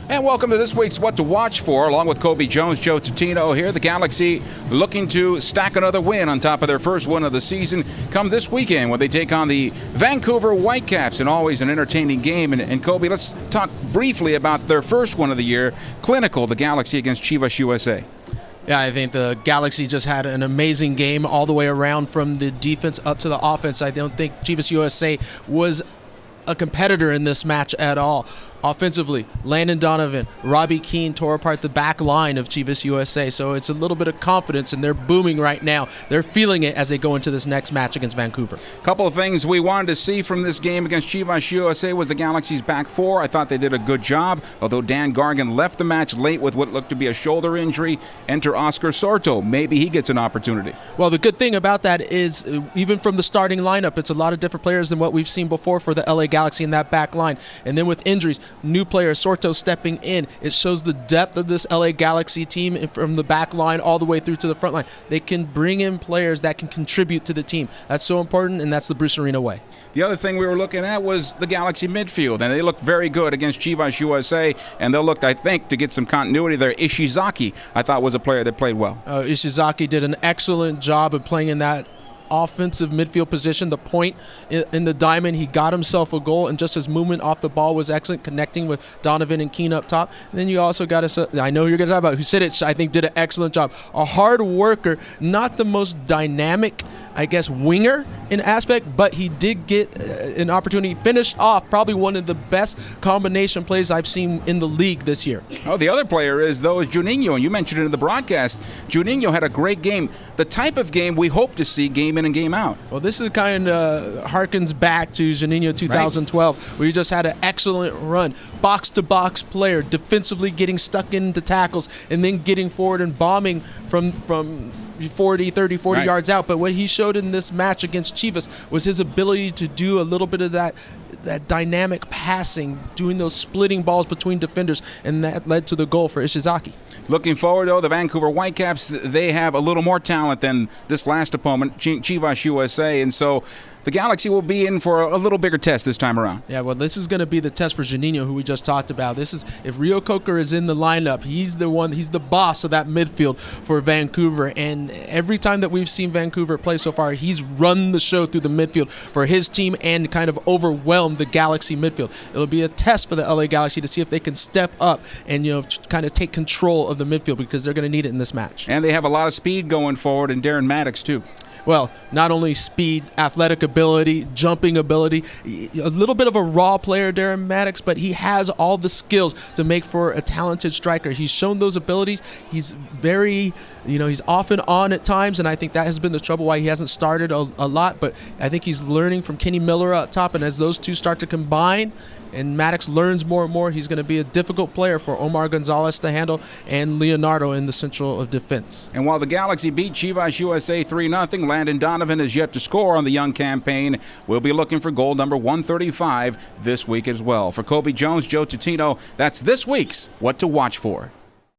And welcome to this week's What to Watch For, along with Kobe Jones, Joe Tutino here. The Galaxy looking to stack another win on top of their first win of the season come this weekend when they take on the Vancouver Whitecaps, and always an entertaining game. And Kobe, let's talk briefly about their first one of the year, clinical, the Galaxy against Chivas USA. Yeah, I think the Galaxy just had an amazing game all the way around from the defense up to the offense. I don't think Chivas USA was a competitor in this match at all. Offensively, Landon Donovan, Robbie Keane tore apart the back line of Chivas USA, so it's a little bit of confidence, and they're booming right now. They're feeling it as they go into this next match against Vancouver. A couple of things we wanted to see from this game against Chivas USA was the Galaxy's back four. I thought they did a good job, although Dan Gargan left the match late with what looked to be a shoulder injury. Enter Oscar Sorto. Maybe he gets an opportunity. Well, the good thing about that is, even from the starting lineup, it's a lot of different players than what we've seen before for the LA Galaxy in that back line. And then with injuries, new player Sorto stepping in, it shows the depth of this LA Galaxy team from the back line all the way through to the front line. They can bring in players that can contribute to the team. That's so important, and that's the Bruce Arena way. The other thing we were looking at was the Galaxy midfield, and they looked very good against Chivas USA, and they'll look, I think, to get some continuity there. Ishizaki, I thought, was a player that played well. Ishizaki did an excellent job of playing in that offensive midfield position, the point in the diamond. He got himself a goal, and just his movement off the ball was excellent, connecting with Donovan and Keane up top. And then you also got I know you're going to talk about Husidic, I think did an excellent job. A hard worker, not the most dynamic, I guess, winger in aspect, but he did get an opportunity. Finished off probably one of the best combination plays I've seen in the league this year. Oh, the other player is Juninho, and you mentioned it in the broadcast. Juninho had a great game, the type of game we hope to see game in and game out. Well, this is kind of harkens back to Juninho 2012, where he just had an excellent run. Box-to-box player, defensively getting stuck into tackles, and then getting forward and bombing from 40 yards out. But what he showed in this match against Chivas was his ability to do a little bit of that dynamic passing, doing those splitting balls between defenders, and that led to the goal for Ishizaki. Looking forward, though, the Vancouver Whitecaps, they have a little more talent than this last opponent, Chivas USA, and so the Galaxy will be in for a little bigger test this time around. Yeah, well, this is going to be the test for Juninho, who we just talked about. This is, if Rio Coker is in the lineup, he's the boss of that midfield for Vancouver. And every time that we've seen Vancouver play so far, he's run the show through the midfield for his team and kind of overwhelmed the Galaxy midfield. It'll be a test for the LA Galaxy to see if they can step up and, kind of take control of the midfield, because they're going to need it in this match. And they have a lot of speed going forward, and Darren Maddox, too. Well, not only speed, athletic ability, jumping ability, a little bit of a raw player, Darren Maddox, but he has all the skills to make for a talented striker. He's shown those abilities. He's very, he's off and on at times, and I think that has been the trouble why he hasn't started a lot, but I think he's learning from Kenny Miller up top, and as those two start to combine and Maddox learns more and more, he's going to be a difficult player for Omar Gonzalez to handle and Leonardo in the central of defense. And while the Galaxy beat Chivas USA 3-0, Landon Donovan is yet to score on the young campaign. We'll be looking for goal number 135 this week as well. For Kobe Jones, Joe Tutino, that's this week's What to Watch For.